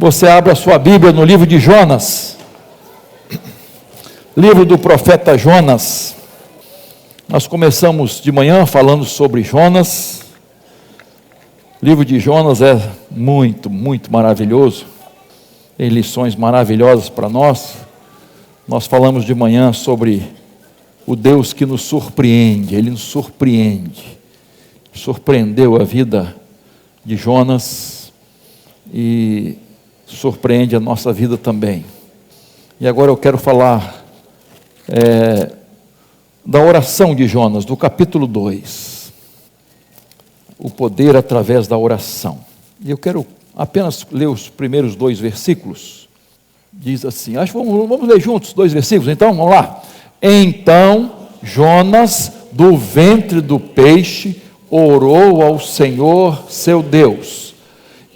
Você abre a sua Bíblia no livro de Jonas, livro do profeta Jonas. Nós começamos de manhã falando sobre Jonas. O livro de Jonas é muito maravilhoso, tem lições maravilhosas para nós. Nós falamos de manhã sobre o Deus que nos surpreende. Ele nos surpreende, surpreendeu a vida de Jonas e surpreende a nossa vida também. E agora eu quero falar da oração de Jonas, do capítulo 2. O poder através da oração. E eu quero apenas ler os primeiros 2 versículos. Diz assim, vamos ler juntos 2 versículos, então, vamos lá. Então Jonas, do ventre do peixe, orou ao Senhor seu Deus,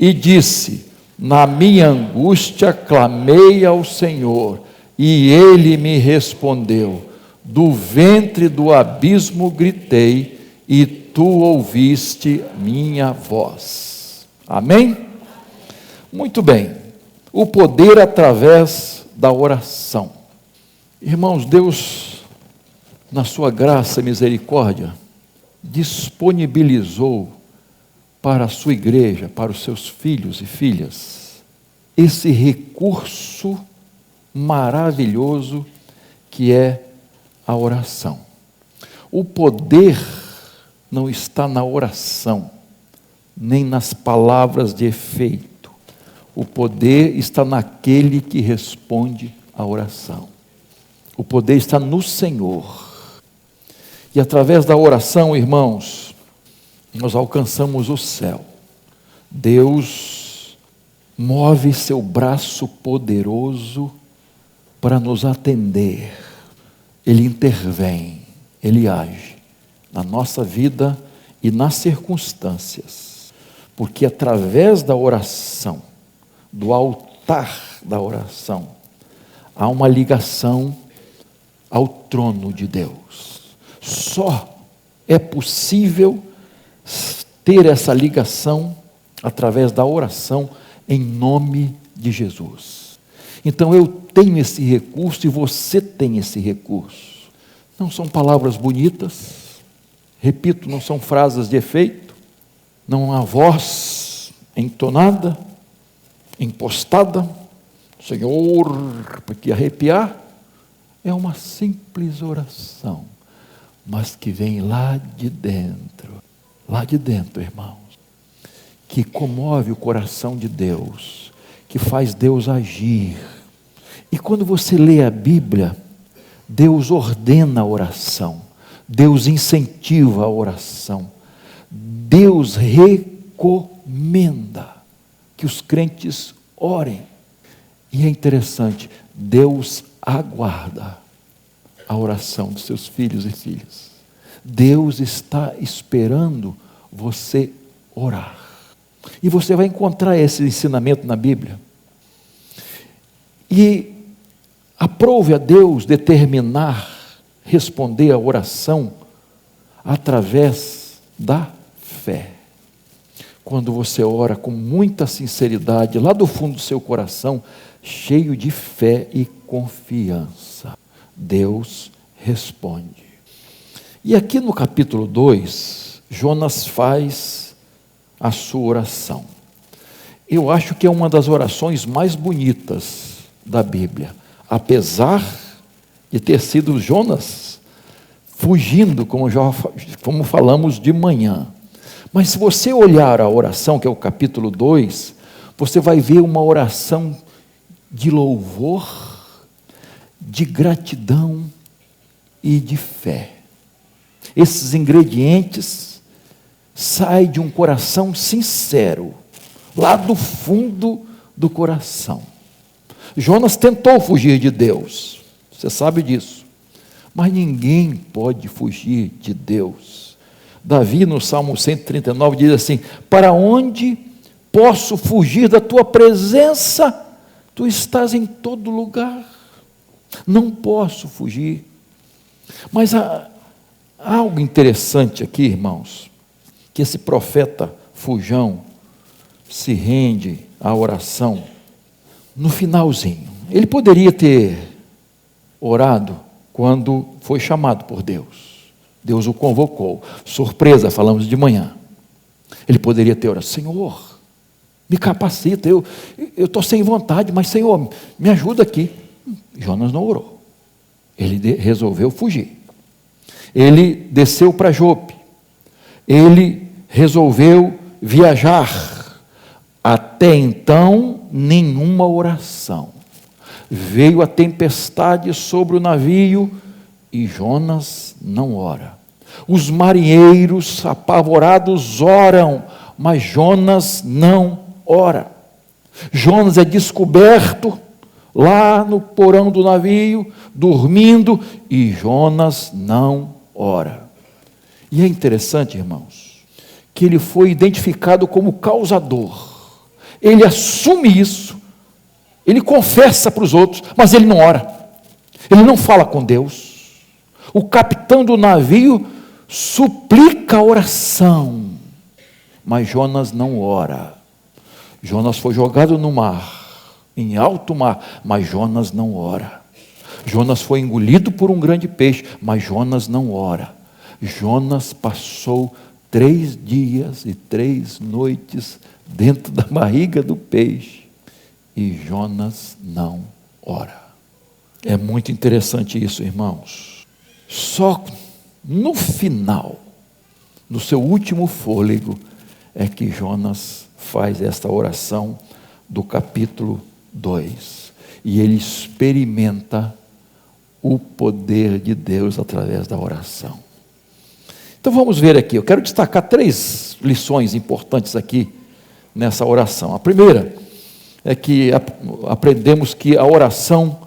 e disse: na minha angústia clamei ao Senhor, e Ele me respondeu. Do ventre do abismo gritei, e Tu ouviste minha voz. Amém? Muito bem. O poder através da oração. Irmãos, Deus, na sua graça e misericórdia, disponibilizou para a sua igreja, para os seus filhos e filhas, esse recurso maravilhoso que é a oração. O poder não está na oração, nem nas palavras de efeito. O poder está naquele que responde à oração. O poder está no Senhor. E através da oração, irmãos, nós alcançamos o céu. Deus move seu braço poderoso para nos atender. Ele intervém, Ele age na nossa vida e nas circunstâncias. Porque através da oração, do altar da oração, há uma ligação ao trono de Deus. Só é possível ter essa ligação através da oração em nome de Jesus. Então eu tenho esse recurso e você tem esse recurso. Não são palavras bonitas, repito, não são frases de efeito, não há voz entonada, impostada, Senhor, para te arrepiar. É uma simples oração, mas que vem lá de dentro, irmãos, que comove o coração de Deus, que faz Deus agir. E quando você lê a Bíblia, Deus ordena a oração, Deus incentiva a oração, Deus recomenda que os crentes orem. E é interessante, Deus aguarda a oração dos seus filhos e filhas. Deus está esperando você orar. E você vai encontrar esse ensinamento na Bíblia. E aprove a Deus determinar, responder a oração através da fé. Quando você ora com muita sinceridade, lá do fundo do seu coração, cheio de fé e confiança, Deus responde. E aqui no capítulo 2, Jonas faz a sua oração. Eu acho que é uma das orações mais bonitas da Bíblia, apesar de ter sido Jonas fugindo, como falamos de manhã. Mas se você olhar a oração, que é o capítulo 2, você vai ver uma oração de louvor, de gratidão e de fé. Esses ingredientes saem de um coração sincero, lá do fundo do coração. Jonas tentou fugir de Deus, você sabe disso, mas ninguém pode fugir de Deus. Davi, no Salmo 139, diz assim: para onde posso fugir da tua presença? Tu estás em todo lugar. Não posso fugir. Mas há algo interessante aqui, irmãos, que esse profeta fujão se rende à oração no finalzinho. Ele poderia ter orado quando foi chamado por Deus. Deus o convocou. Surpresa, falamos de manhã. Ele poderia ter orado: Senhor, me capacita, eu estou sem vontade, mas Senhor, me ajuda aqui. Jonas não orou. Ele resolveu fugir. Ele desceu para Jope. Ele resolveu viajar. Até então, nenhuma oração. Veio a tempestade sobre o navio e Jonas não ora. Os marinheiros apavorados oram, mas Jonas não ora. Jonas é descoberto lá no porão do navio, dormindo, e Jonas não ora. E é interessante, irmãos, que ele foi identificado como causador. Ele assume isso, ele confessa para os outros, mas ele não ora, ele não fala com Deus. O capitão do navio suplica a oração, mas Jonas não ora. Jonas foi jogado no mar, em alto mar, mas Jonas não ora. Jonas foi engolido por um grande peixe, mas Jonas não ora. Jonas passou 3 dias e 3 noites dentro da barriga do peixe, e Jonas não ora. É muito interessante isso, irmãos. Só no final, no seu último fôlego, é que Jonas faz esta oração do capítulo 2, e ele experimenta o poder de Deus através da oração. Então vamos ver aqui, eu quero destacar 3 lições importantes aqui nessa oração. A primeira é que aprendemos que a oração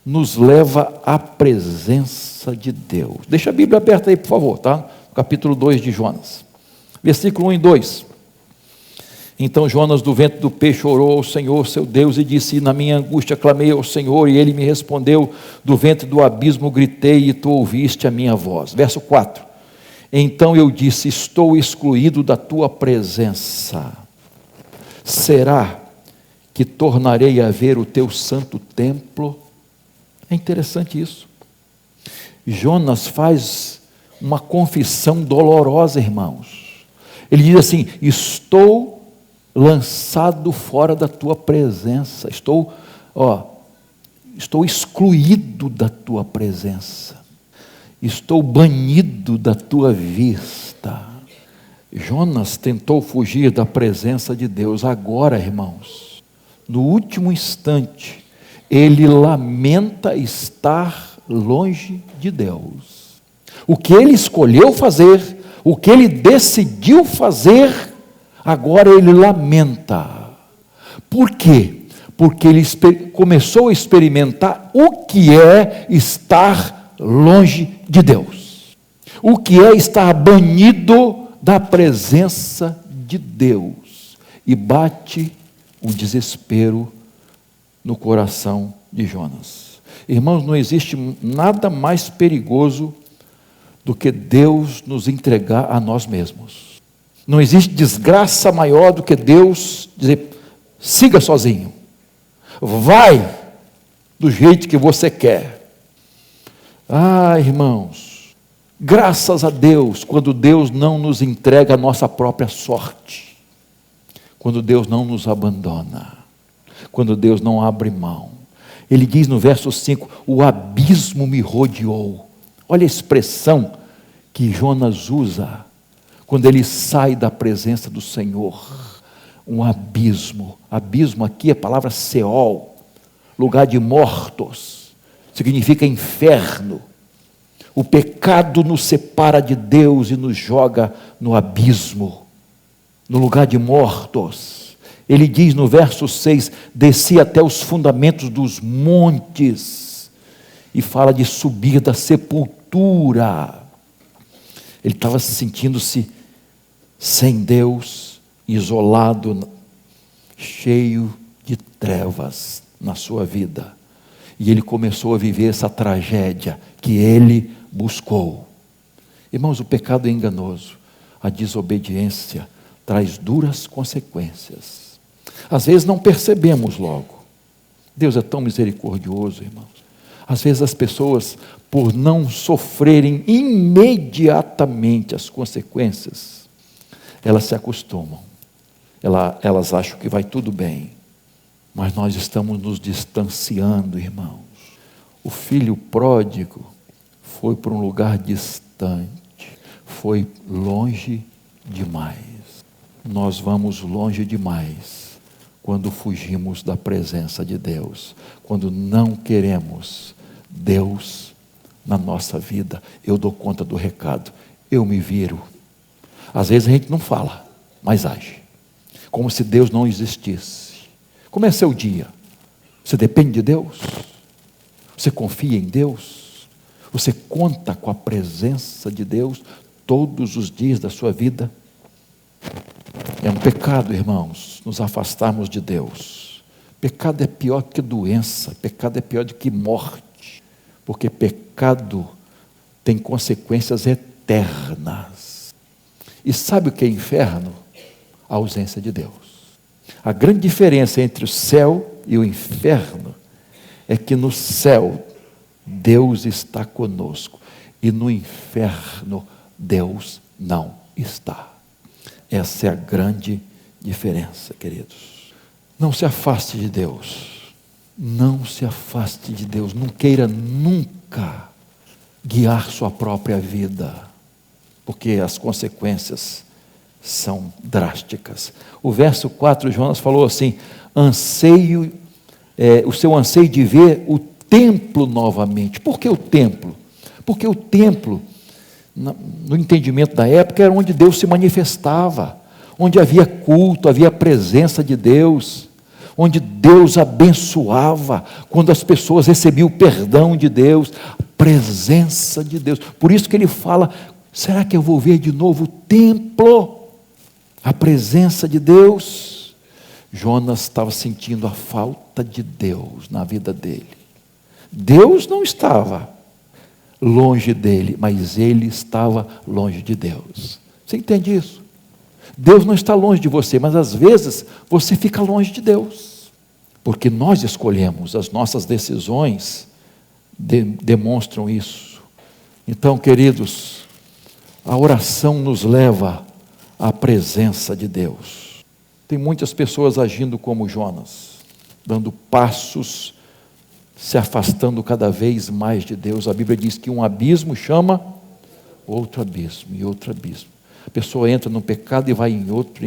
nos leva à presença de Deus. Deixa a Bíblia aberta aí, por favor, tá? Capítulo 2 de Jonas, versículo 1 e 2. Então Jonas do ventre do peixe orou ao Senhor seu Deus e disse: na minha angústia clamei ao Senhor, e ele me respondeu. Do ventre do abismo gritei, e tu ouviste a minha voz. Verso 4. Então eu disse: estou excluído da tua presença. Será que tornarei a ver o teu santo templo? É interessante isso. Jonas faz uma confissão dolorosa, irmãos. Ele diz assim: estou lançado fora da tua presença, estou excluído da tua presença, estou banido da tua vista. Jonas tentou fugir da presença de Deus. Agora, irmãos, no último instante, ele lamenta estar longe de Deus. O que ele escolheu fazer, o que ele decidiu fazer, agora ele lamenta. Por quê? Porque ele começou a experimentar o que é estar longe de Deus, o que é estar banido da presença de Deus, e bate o desespero no coração de Jonas. Irmãos, não existe nada mais perigoso do que Deus nos entregar a nós mesmos. Não existe desgraça maior do que Deus dizer: siga sozinho, vai do jeito que você quer. Irmãos, graças a Deus, quando Deus não nos entrega a nossa própria sorte, quando Deus não nos abandona, quando Deus não abre mão. Ele diz no verso 5: o abismo me rodeou. Olha a expressão que Jonas usa quando ele sai da presença do Senhor. Um abismo. Abismo aqui é a palavra Seol, lugar de mortos, significa inferno. O pecado nos separa de Deus e nos joga no abismo, no lugar de mortos. Ele diz no verso 6: desci até os fundamentos dos montes, e fala de subir da sepultura. Ele estava sentindo-se sem Deus, isolado, cheio de trevas na sua vida, e ele começou a viver essa tragédia que ele buscou. Irmãos, o pecado é enganoso, a desobediência traz duras consequências. Às vezes não percebemos logo, Deus é tão misericordioso, irmãos. Às vezes as pessoas, por não sofrerem imediatamente as consequências, elas se acostumam. Elas acham que vai tudo bem. Mas nós estamos nos distanciando, irmãos. O filho pródigo foi para um lugar distante, foi longe demais. Nós vamos longe demais quando fugimos da presença de Deus, quando não queremos Deus na nossa vida. Eu dou conta do recado, eu me viro. Às vezes a gente não fala, mas age, como se Deus não existisse. Como é seu dia? Você depende de Deus? Você confia em Deus? Você conta com a presença de Deus todos os dias da sua vida? É um pecado, irmãos, nos afastarmos de Deus. Pecado é pior que doença, pecado é pior do que morte, porque pecado tem consequências eternas. E sabe o que é inferno? A ausência de Deus. A grande diferença entre o céu e o inferno é que no céu Deus está conosco e no inferno Deus não está. Essa é a grande diferença, queridos. Não se afaste de Deus. Não se afaste de Deus. Não queira nunca guiar sua própria vida, porque as consequências são drásticas. O verso 4, Jonas falou assim: o seu anseio de ver o templo novamente. Por que o templo? Porque o templo, no entendimento da época, era onde Deus se manifestava, onde havia culto, havia presença de Deus, onde Deus abençoava, quando as pessoas recebiam o perdão de Deus, a presença de Deus. Por isso que ele fala: será que eu vou ver de novo o templo? A presença de Deus. Jonas estava sentindo a falta de Deus na vida dele. Deus não estava longe dele, mas ele estava longe de Deus. Você entende isso? Deus não está longe de você, mas às vezes você fica longe de Deus, porque nós escolhemos, as nossas decisões demonstram isso. Então, queridos, a oração nos leva à presença de Deus. Tem muitas pessoas agindo como Jonas, dando passos, se afastando cada vez mais de Deus. A Bíblia diz que um abismo chama outro abismo e outro abismo. A pessoa entra no pecado e vai em outro.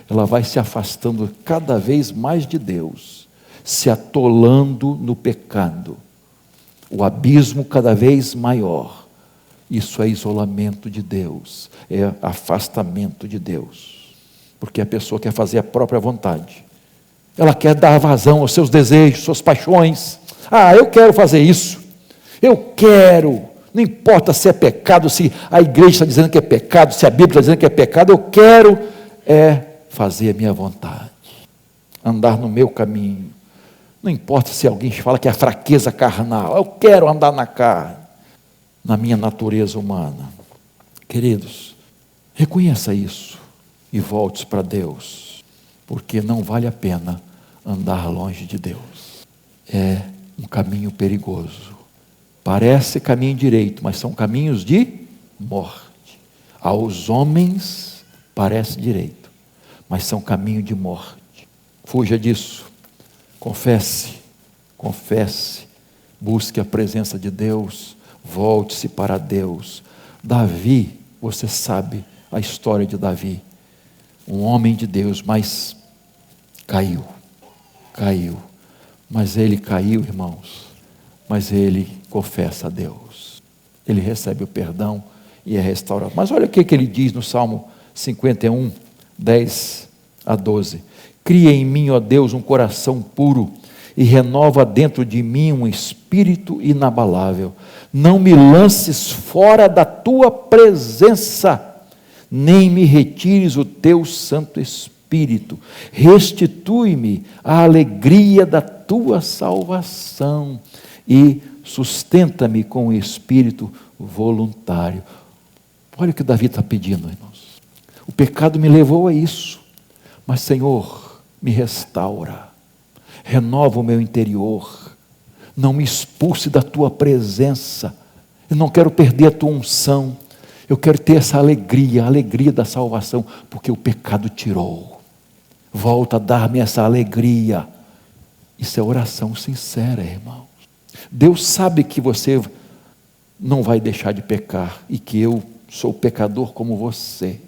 Ela vai se afastando cada vez mais de Deus, se atolando no pecado. O abismo cada vez maior. Isso é isolamento de Deus, é afastamento de Deus, porque a pessoa quer fazer a própria vontade, ela quer dar vazão aos seus desejos, suas paixões. Eu quero fazer isso, não importa se é pecado, se a igreja está dizendo que é pecado, se a Bíblia está dizendo que é pecado, eu quero fazer a minha vontade, andar no meu caminho. Não importa se alguém fala que é fraqueza carnal, eu quero andar na carne, na minha natureza humana. Queridos, reconheça isso e volte para Deus, porque não vale a pena andar longe de Deus. É um caminho perigoso. Parece caminho direito, mas são caminhos de morte. Aos homens parece direito, mas são caminho de morte. Fuja disso. Confesse, busque a presença de Deus, volte-se para Deus. Davi, você sabe a história de Davi, um homem de Deus, mas caiu, mas ele caiu, irmãos, mas ele confessa a Deus, ele recebe o perdão e é restaurado. Mas olha o que ele diz no Salmo 51, 10 a 12: cria em mim, ó Deus, um coração puro e renova dentro de mim um espírito inabalável. Não me lances fora da tua presença, nem me retires o teu Santo Espírito. Restitui-me a alegria da tua salvação e sustenta-me com o espírito voluntário. Olha o que Davi está pedindo, irmãos. O pecado me levou a isso, mas Senhor, me restaura. renova o meu interior, não me expulse da tua presença, eu não quero perder a tua unção, eu quero ter essa alegria, a alegria da salvação, porque o pecado tirou, volta a dar-me essa alegria. Isso é oração sincera, irmãos. Deus sabe que você não vai deixar de pecar, e que eu sou pecador como você,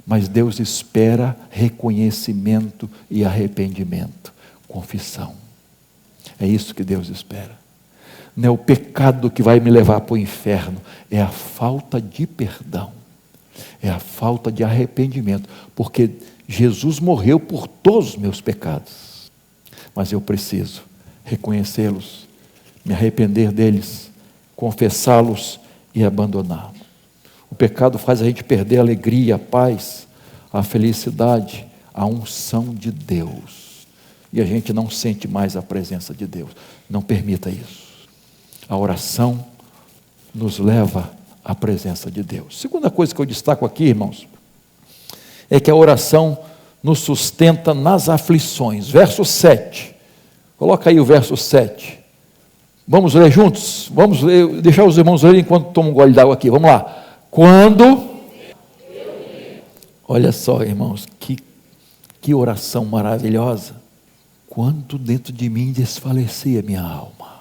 mas Deus espera reconhecimento e arrependimento, confissão. É isso que Deus espera. Não é o pecado que vai me levar para o inferno, é a falta de perdão, é a falta de arrependimento, porque Jesus morreu por todos os meus pecados, mas eu preciso reconhecê-los, me arrepender deles, confessá-los e abandoná-los. O pecado faz a gente perder a alegria, a paz, a felicidade, a unção de Deus, e a gente não sente mais a presença de Deus. Não permita isso. A oração nos leva à presença de Deus. Segunda coisa que eu destaco aqui, irmãos, é que a oração nos sustenta nas aflições. Verso 7. Coloca aí o verso 7. Vamos ler juntos? Vamos ler, deixar os irmãos lerem enquanto tomam um gole d'água aqui. Vamos lá. Quando... Olha só, irmãos, que oração maravilhosa. Quando dentro de mim desfalecia minha alma.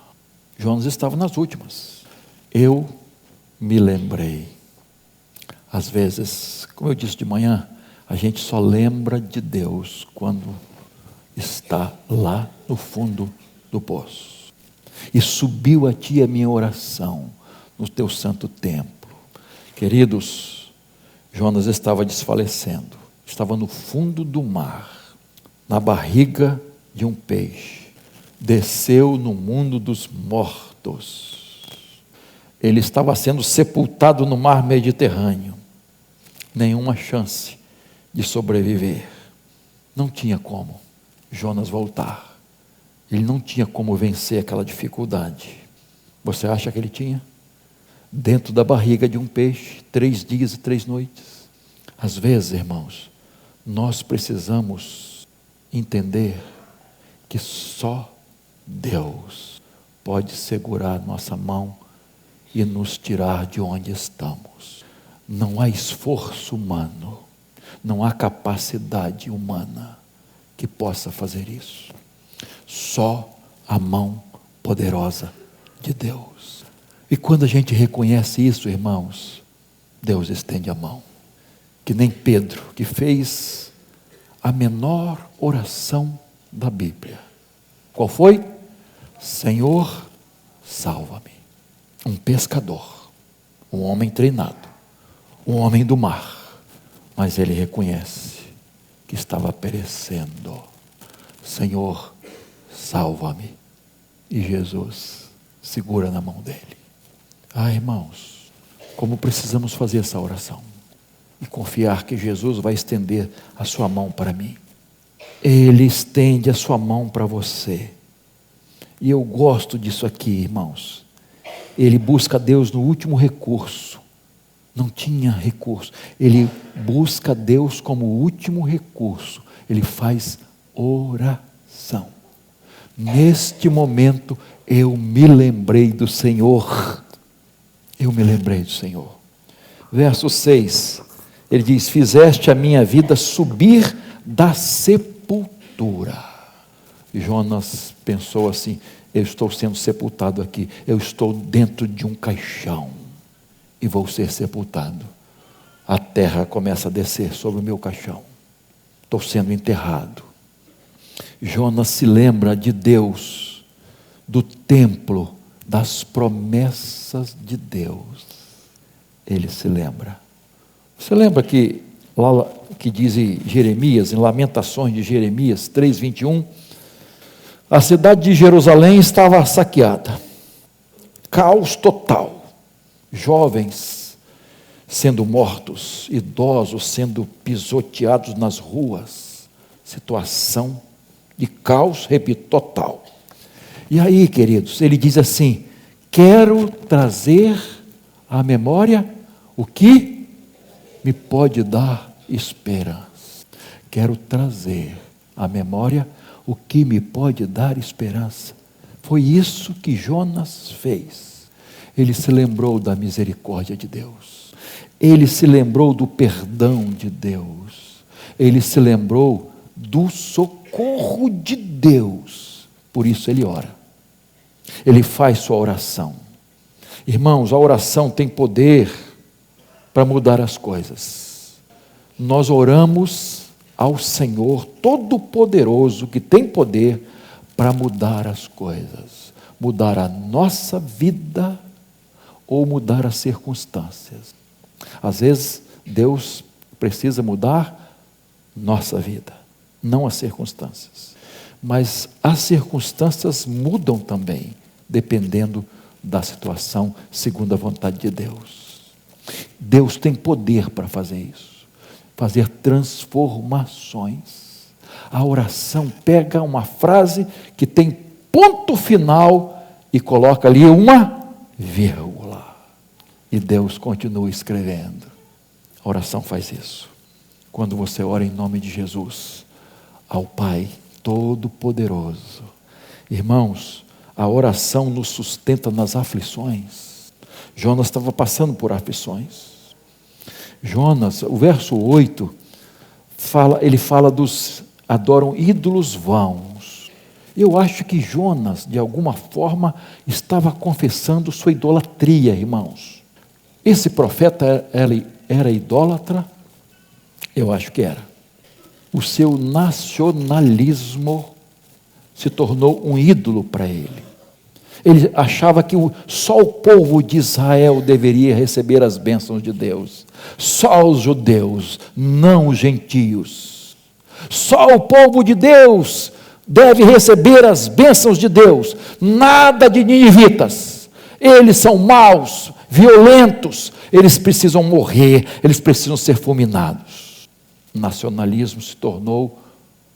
Jonas estava nas últimas. Eu me lembrei. Às vezes, como eu disse de manhã, a gente só lembra de Deus quando está lá no fundo do poço. E subiu a ti a minha oração no teu santo templo. Queridos, Jonas estava desfalecendo. Estava no fundo do mar, na barriga de um peixe. Desceu no mundo dos mortos. Ele estava sendo sepultado no mar Mediterrâneo. Nenhuma chance de sobreviver. Não tinha como Jonas voltar. Ele não tinha como vencer aquela dificuldade. Você acha que ele tinha? Dentro da barriga de um peixe, 3 dias e 3 noites. Às vezes, irmãos, nós precisamos entender que só Deus pode segurar nossa mão e nos tirar de onde estamos. Não há esforço humano, não há capacidade humana que possa fazer isso. Só a mão poderosa de Deus. E quando a gente reconhece isso, irmãos, Deus estende a mão. Que nem Pedro, que fez a menor oração da Bíblia. Qual foi? Senhor, salva-me. Um pescador, um homem treinado, um homem do mar, mas ele reconhece que estava perecendo. Senhor, salva-me. E Jesus segura na mão dele. Irmãos, como precisamos fazer essa oração e confiar que Jesus vai estender a sua mão para mim. Ele estende a sua mão para você. E eu gosto disso aqui, irmãos. Ele busca Deus no último recurso. Não tinha recurso. Ele busca Deus como último recurso. Ele faz oração. Neste momento, eu me lembrei do Senhor. Eu me lembrei do Senhor. Verso 6, ele diz: fizeste a minha vida subir da sepultura. E Jonas pensou assim: eu estou sendo sepultado aqui, eu estou dentro de um caixão e vou ser sepultado. A terra começa a descer sobre o meu caixão, estou sendo enterrado. Jonas se lembra de Deus, do templo, das promessas de Deus. Ele se lembra. Você lembra que lá que diz Jeremias, em Lamentações de Jeremias 3:21, a cidade de Jerusalém estava saqueada, caos total, jovens sendo mortos, idosos sendo pisoteados nas ruas, situação de caos, repito, total. E aí, queridos, ele diz assim: quero trazer à memória o que me pode dar esperança. Quero trazer à memória o que me pode dar esperança? Foi isso que Jonas fez. Ele se lembrou da misericórdia de Deus. Ele se lembrou do perdão de Deus. Ele se lembrou do socorro de Deus. Por isso ele ora. Ele faz sua oração. Irmãos, a oração tem poder para mudar as coisas. Nós oramos ao Senhor Todo-Poderoso, que tem poder para mudar as coisas, mudar a nossa vida ou mudar as circunstâncias. Às vezes, Deus precisa mudar nossa vida, não as circunstâncias. Mas as circunstâncias mudam também, dependendo da situação, segundo a vontade de Deus. Deus tem poder para fazer isso, fazer transformações. A oração pega uma frase que tem ponto final e coloca ali uma vírgula. E Deus continua escrevendo. A oração faz isso. Quando você ora em nome de Jesus, ao Pai Todo-Poderoso. Irmãos, a oração nos sustenta nas aflições. Jonas estava passando por aflições. Jonas, o verso 8, ele fala dos adoram ídolos vãos. Eu acho que Jonas, de alguma forma, estava confessando sua idolatria, irmãos. Esse profeta era idólatra? Eu acho que era. O seu nacionalismo se tornou um ídolo para ele. Ele achava que só o povo de Israel deveria receber as bênçãos de Deus. Só os judeus, não os gentios. Só o povo de Deus deve receber as bênçãos de Deus. Nada de ninivitas. Eles são maus, violentos. Eles precisam morrer, eles precisam ser fulminados. O nacionalismo se tornou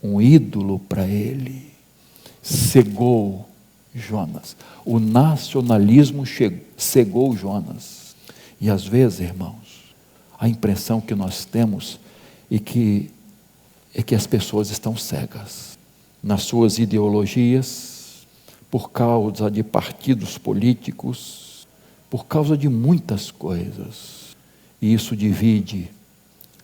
um ídolo para ele. Cegou Jonas. O nacionalismo cegou Jonas. E às vezes, irmãos, a impressão que nós temos é que as pessoas estão cegas nas suas ideologias, por causa de partidos políticos, por causa de muitas coisas. E isso divide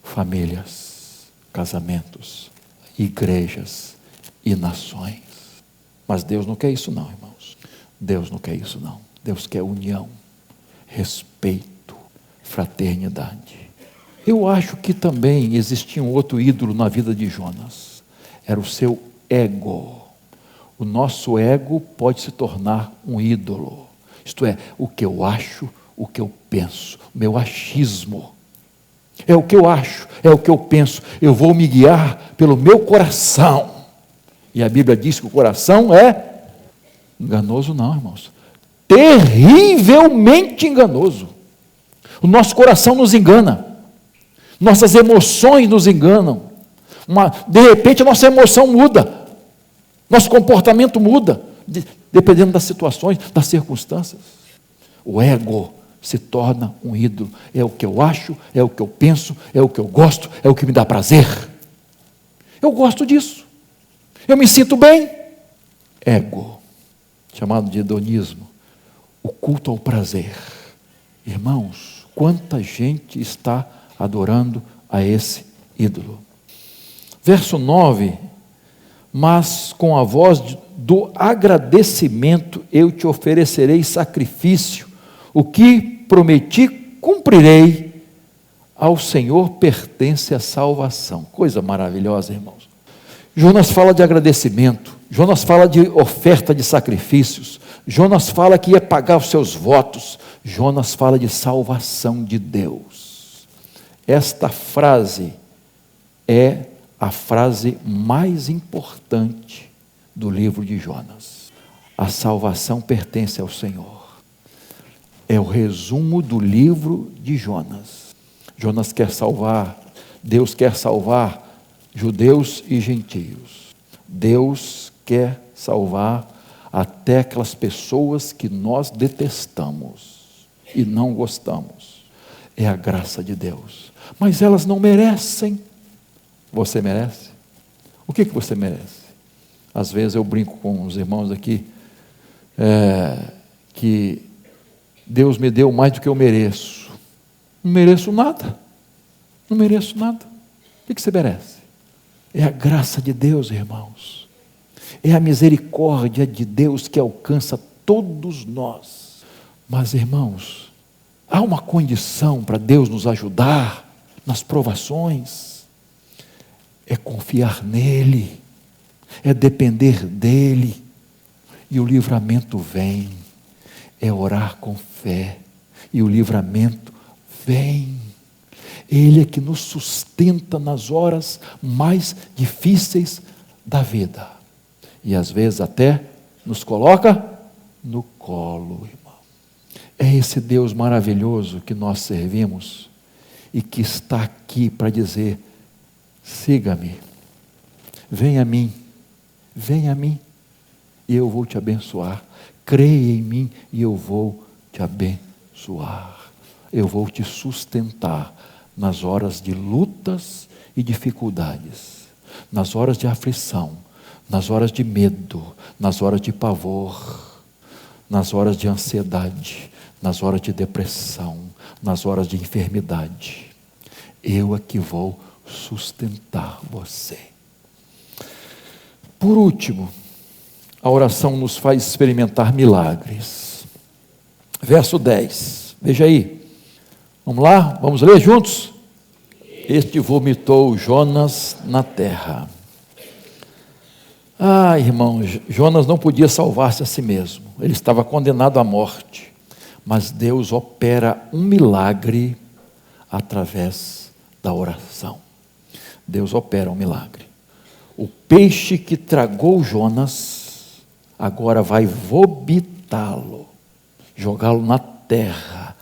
famílias, casamentos, igrejas e nações. Mas Deus não quer isso não, irmãos. Deus não quer isso não. Deus quer união, respeito, fraternidade. Eu acho que também existia um outro ídolo na vida de Jonas. Era o seu ego. O nosso ego pode se tornar um ídolo. Isto é, o que eu acho, o que eu penso, o meu achismo. É o que eu acho, é o que eu penso. Eu vou me guiar pelo meu coração. E a Bíblia diz que o coração é enganoso, não, irmãos. Terrivelmente enganoso. O nosso coração nos engana. Nossas emoções nos enganam. De repente a nossa emoção muda. Nosso comportamento muda. Dependendo das situações, das circunstâncias. O ego se torna um ídolo. É o que eu acho, é o que eu penso, é o que eu gosto, é o que me dá prazer. Eu gosto disso. Eu me sinto bem. Ego, chamado de hedonismo. O culto ao prazer. Irmãos, quanta gente está adorando a esse ídolo. Verso 9, mas com a voz do agradecimento eu te oferecerei sacrifício, o que prometi cumprirei, ao Senhor pertence a salvação. Coisa maravilhosa, irmãos. Jonas fala de agradecimento, Jonas fala de oferta de sacrifícios, Jonas fala que ia pagar os seus votos, Jonas fala de salvação de Deus. Esta frase é a frase mais importante do livro de Jonas. A salvação pertence ao Senhor. É o resumo do livro de Jonas. Jonas quer salvar, Deus quer salvar judeus e gentios. Deus quer salvar até aquelas pessoas que nós detestamos e não gostamos. É a graça de Deus. Mas elas não merecem. Você merece? O que você merece? Às vezes eu brinco com os irmãos aqui, que Deus me deu mais do que eu mereço. Não mereço nada. Não mereço nada. O que você merece? É a graça de Deus, irmãos. É a misericórdia de Deus que alcança todos nós. Mas, irmãos, há uma condição para Deus nos ajudar nas provações. É confiar nele. É depender dele. E o livramento vem. É orar com fé. E o livramento vem. Ele é que nos sustenta nas horas mais difíceis da vida. E às vezes até nos coloca no colo, irmão. É esse Deus maravilhoso que nós servimos e que está aqui para dizer: siga-me, venha a mim, e eu vou te abençoar. Creia em mim e eu vou te abençoar. Eu vou te sustentar nas horas de lutas e dificuldades, nas horas de aflição, nas horas de medo, nas horas de pavor, nas horas de ansiedade, nas horas de depressão, nas horas de enfermidade. Eu é que vou sustentar você. Por último, a oração nos faz experimentar milagres. Verso 10, veja aí. Vamos lá? Vamos ler juntos? Este vomitou Jonas na terra. Irmão, Jonas não podia salvar-se a si mesmo. Ele estava condenado à morte. Mas Deus opera um milagre através da oração. Deus opera um milagre. O peixe que tragou Jonas, agora vai vomitá-lo, jogá-lo na terra,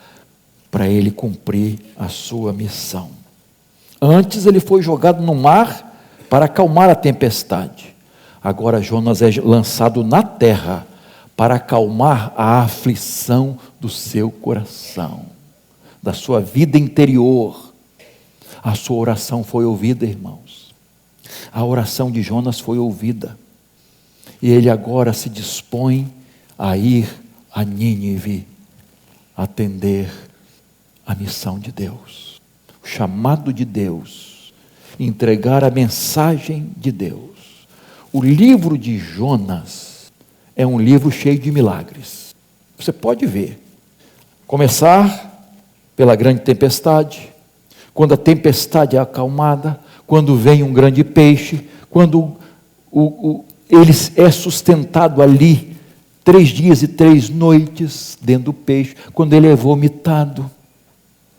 para ele cumprir a sua missão. Antes ele foi jogado no mar para acalmar a tempestade. Agora Jonas é lançado na terra para acalmar a aflição do seu coração, da sua vida interior. A sua oração foi ouvida, irmãos. A oração de Jonas foi ouvida. E ele agora se dispõe a ir a Nínive, atender a missão de Deus, o chamado de Deus, entregar a mensagem de Deus. O livro de Jonas é um livro cheio de milagres. Você pode ver. Começar pela grande tempestade, quando a tempestade é acalmada, quando vem um grande peixe, quando ele é sustentado ali 3 dias e 3 noites dentro do peixe, quando ele é vomitado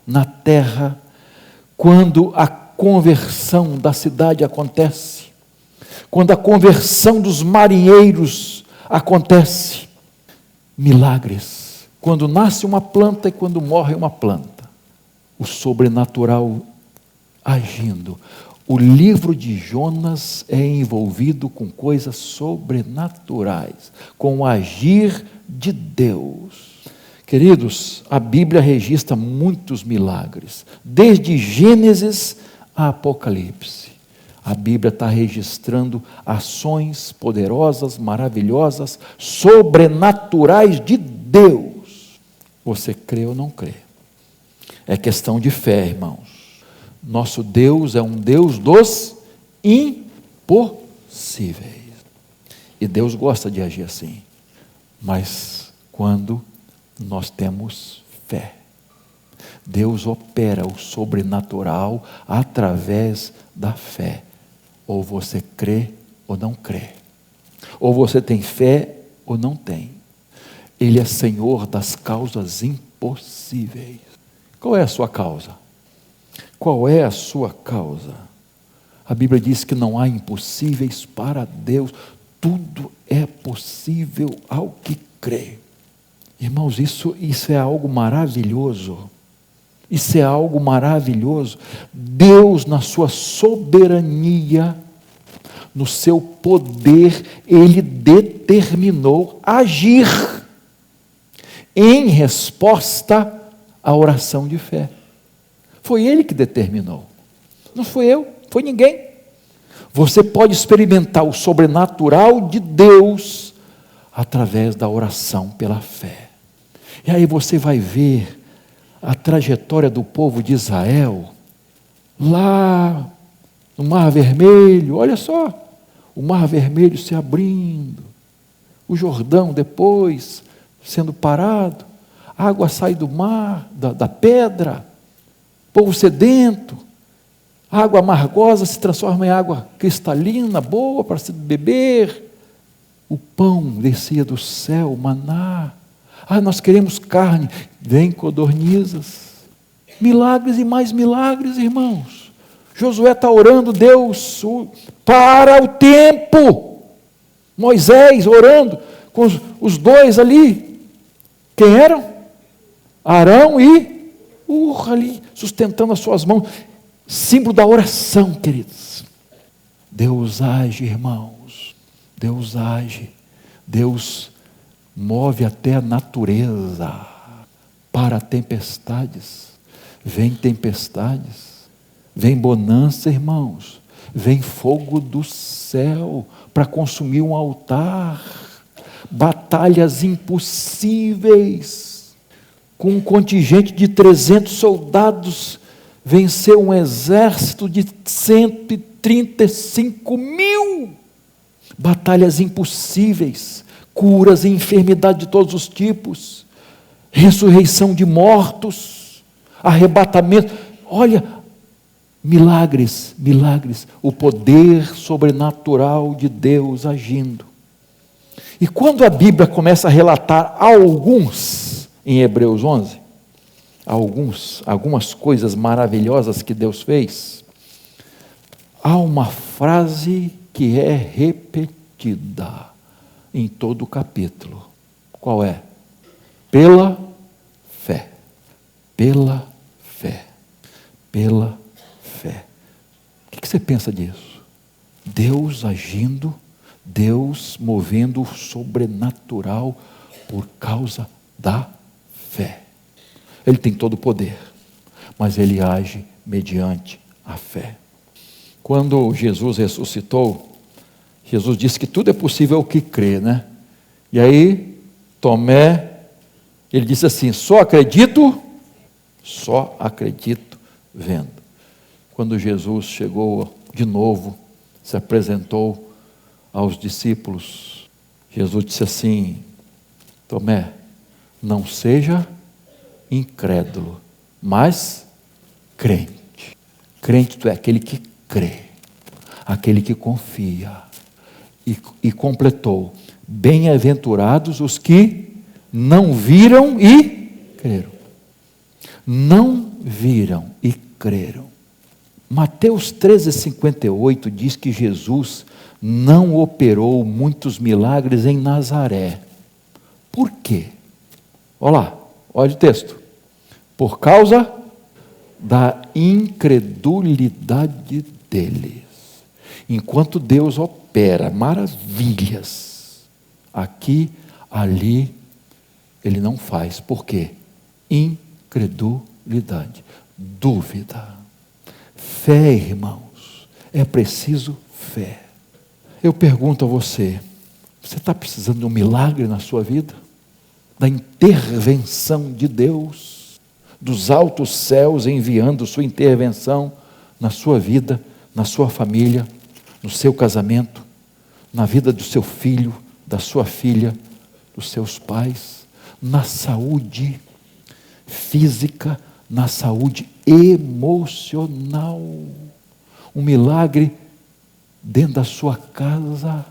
na terra, quando a conversão da cidade acontece, quando a conversão dos marinheiros acontece, milagres, quando nasce uma planta e quando morre uma planta, o sobrenatural agindo. O livro de Jonas é envolvido com coisas sobrenaturais, com o agir de Deus. Queridos, a Bíblia registra muitos milagres, desde Gênesis a Apocalipse. A Bíblia está registrando ações poderosas, maravilhosas, sobrenaturais de Deus. Você crê ou não crê? É questão de fé, irmãos. Nosso Deus é um Deus dos impossíveis. E Deus gosta de agir assim. Mas quando nós temos fé, Deus opera o sobrenatural através da fé. Ou você crê ou não crê. Ou você tem fé ou não tem. Ele é Senhor das causas impossíveis. Qual é a sua causa? Qual é a sua causa? A Bíblia diz que não há impossíveis para Deus. Tudo é possível ao que crê. Irmãos, isso é algo maravilhoso. Isso é algo maravilhoso. Deus, na sua soberania, no seu poder, Ele determinou agir em resposta à oração de fé. Foi Ele que determinou. Não foi eu, foi ninguém. Você pode experimentar o sobrenatural de Deus através da oração pela fé. E aí você vai ver a trajetória do povo de Israel, lá no Mar Vermelho. Olha só, o Mar Vermelho se abrindo, o Jordão depois sendo parado, a água sai do mar, da pedra, povo sedento, água amargosa se transforma em água cristalina, boa para se beber, o pão descia do céu, maná. Nós queremos carne, vem codornizas, milagres e mais milagres, irmãos. Josué está orando, Deus, para o tempo. Moisés orando, com os dois ali, quem eram? Arão e Ur ali, sustentando as suas mãos, símbolo da oração, queridos. Deus age, irmãos, Deus age, Deus move até a natureza para tempestades. Vem tempestades, vem bonança, irmãos, vem fogo do céu para consumir um altar, batalhas impossíveis, com um contingente de 300 soldados, venceu um exército de 135 mil, batalhas impossíveis, curas e enfermidade de todos os tipos, ressurreição de mortos, arrebatamento, olha, milagres, milagres, o poder sobrenatural de Deus agindo. E quando a Bíblia começa a relatar alguns, em Hebreus 11, algumas coisas maravilhosas que Deus fez, há uma frase que é repetida em todo o capítulo. Qual é? Pela fé. Pela fé. Pela fé. O que você pensa disso? Deus agindo, Deus movendo o sobrenatural por causa da fé. Ele tem todo o poder, mas Ele age mediante a fé. Quando Jesus ressuscitou, Jesus disse que tudo é possível ao que crê, né? E aí, Tomé, ele disse assim, só acredito vendo. Quando Jesus chegou de novo, se apresentou aos discípulos, Jesus disse assim, Tomé, não seja incrédulo, mas crente. Crente é aquele que crê, aquele que confia. E completou, bem-aventurados os que não viram e creram. Não viram e creram. Mateus 13,58 diz que Jesus não operou muitos milagres em Nazaré. Por quê? Olha lá, olha o texto. Por causa da incredulidade deles. Enquanto Deus opera maravilhas, aqui, ali, Ele não faz. Por quê? Incredulidade, dúvida. Fé, irmãos, é preciso fé. Eu pergunto a você, você está precisando de um milagre na sua vida? Da intervenção de Deus, dos altos céus enviando sua intervenção na sua vida, na sua família, no seu casamento, na vida do seu filho, da sua filha, dos seus pais, na saúde física, na saúde emocional. Um milagre dentro da sua casa,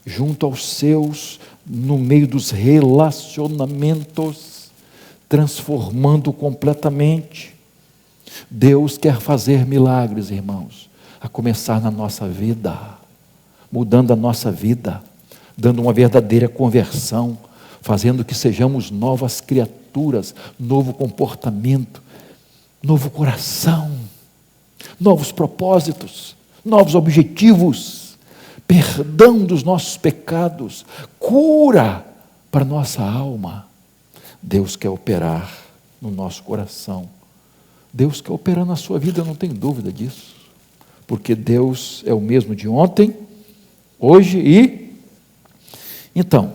junto aos seus, no meio dos relacionamentos, transformando completamente. Deus quer fazer milagres, irmãos, a começar na nossa vida, mudando a nossa vida, dando uma verdadeira conversão, fazendo que sejamos novas criaturas, novo comportamento, novo coração, novos propósitos, novos objetivos, perdão dos nossos pecados, cura para nossa alma. Deus quer operar no nosso coração. Deus quer operar na sua vida, eu não tenho dúvida disso. porque Deus é o mesmo de ontem, hoje e... Então,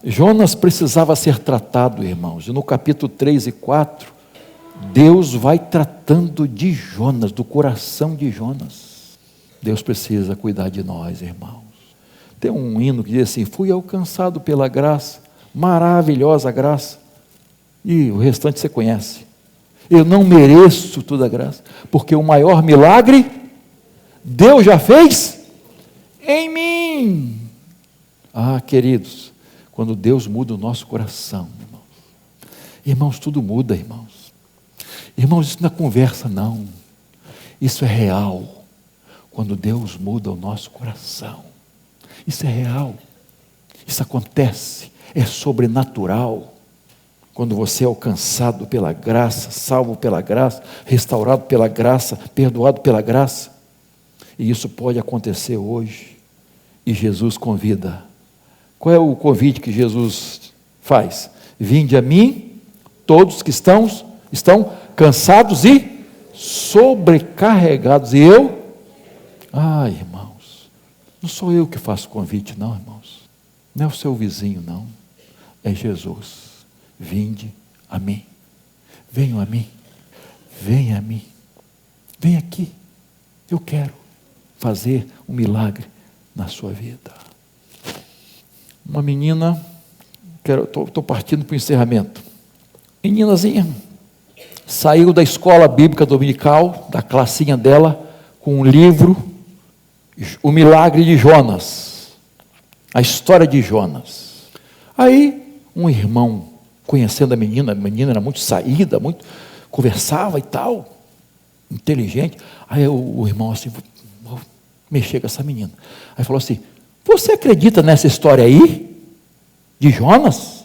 Jonas precisava ser tratado, irmãos, e no capítulo 3 e 4, Deus vai tratando de Jonas, do coração de Jonas. Deus precisa cuidar de nós, irmãos. Tem um hino que diz assim: fui alcançado pela graça, maravilhosa graça, e o restante você conhece. Eu não mereço toda a graça, porque o maior milagre Deus já fez em mim. Queridos, quando Deus muda o nosso coração, irmãos, tudo muda, irmãos. Irmãos, isso não é conversa, não. Isso é real. Quando Deus muda o nosso coração, isso é real. Isso acontece, é sobrenatural. Quando você é alcançado pela graça, salvo pela graça, restaurado pela graça, perdoado pela graça. E isso pode acontecer hoje. E Jesus convida. Qual é o convite que Jesus faz? Vinde a mim, todos que estão cansados e sobrecarregados. E eu? Irmãos, não sou eu que faço o convite, não, irmãos. Não é o seu vizinho, não. É Jesus. Vinde a mim. Venham a mim. Venha a mim. Vem aqui. Eu quero fazer um milagre na sua vida. Uma menina, estou partindo para o encerramento. Meninazinha, saiu da escola bíblica dominical, da classinha dela, com um livro, O Milagre de Jonas, a história de Jonas. Aí, um irmão, conhecendo a menina era muito saída, muito, conversava e tal, inteligente. Aí o irmão assim, vou mexer com essa menina. Aí falou assim: você acredita nessa história aí, de Jonas?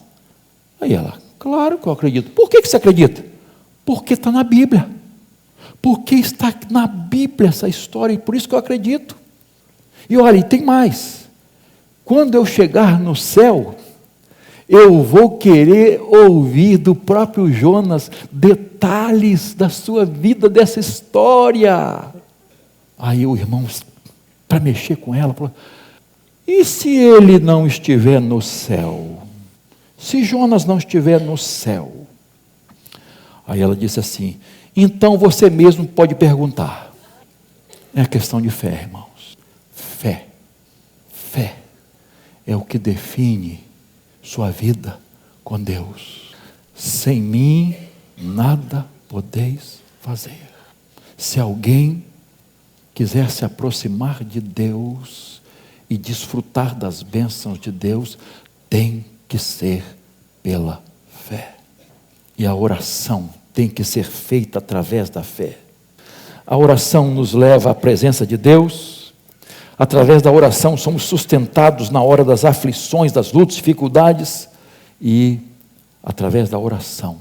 Aí ela: claro que eu acredito. Por que você acredita? Porque está na Bíblia. Porque está na Bíblia essa história, e por isso que eu acredito. E olha, e tem mais. Quando eu chegar no céu, eu vou querer ouvir do próprio Jonas detalhes da sua vida, dessa história. Aí o irmão, para mexer com ela, falou: e se ele não estiver no céu? Se Jonas não estiver no céu? Aí ela disse assim: então você mesmo pode perguntar. É questão de fé, irmãos. Fé é o que define sua vida com Deus. Sem mim nada podeis fazer. Se alguém quiser se aproximar de Deus e desfrutar das bênçãos de Deus, tem que ser pela fé. E a oração tem que ser feita através da fé. A oração nos leva à presença de Deus. Através da oração somos sustentados na hora das aflições, das lutas, dificuldades. E através da oração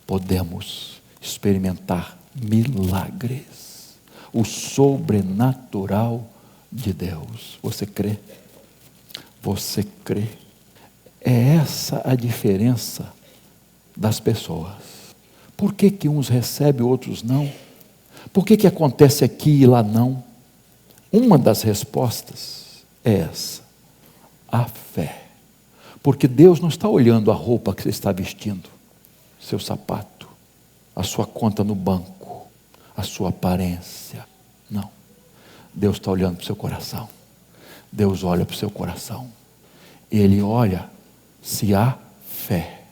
podemos experimentar milagres. O sobrenatural de Deus. Você crê? Você crê? É essa a diferença das pessoas. Por que uns recebem, outros não? Por que acontece aqui e lá não? Uma das respostas é essa: a fé. Porque Deus não está olhando a roupa que você está vestindo, seu sapato, a sua conta no banco, a sua aparência. Não. Deus está olhando para o seu coração. Deus olha para o seu coração. Ele olha se há fé.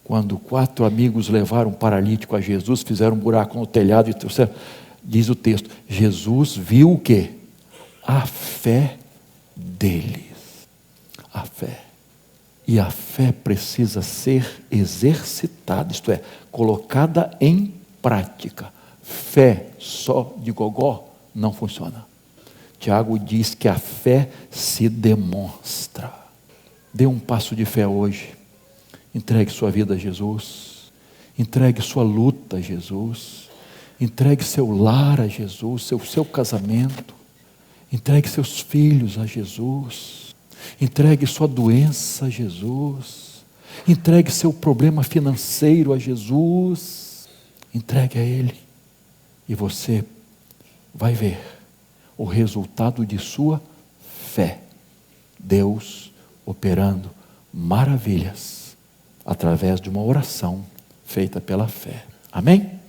Quando 4 amigos levaram um paralítico a Jesus, fizeram um buraco no telhado e trouxeram, diz o texto, Jesus viu o quê? A fé deles. A fé. E a fé precisa ser exercitada, isto é, colocada em prática. Fé só de gogó não funciona. Tiago diz que a fé se demonstra. Dê um passo de fé hoje. Entregue sua vida a Jesus. Entregue sua luta a Jesus. Entregue seu lar a Jesus, seu casamento. Entregue seus filhos a Jesus. Entregue sua doença a Jesus. Entregue seu problema financeiro a Jesus. Entregue a Ele. E você vai ver o resultado de sua fé. Deus operando maravilhas através de uma oração feita pela fé. Amém?